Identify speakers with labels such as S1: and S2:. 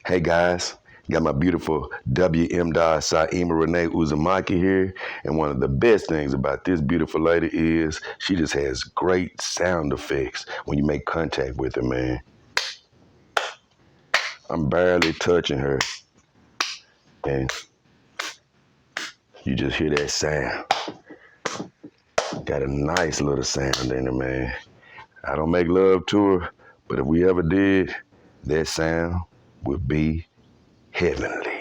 S1: Hey guys, got my beautiful WM Saima Renee Uzumaki here, and one of the best things about this beautiful lady is she just has great sound effects when you make contact with her, man. I'm barely touching her, and you just hear that sound. Got a nice little sound in her, man. I don't make love to her, but if we ever did, that sound would be heavenly.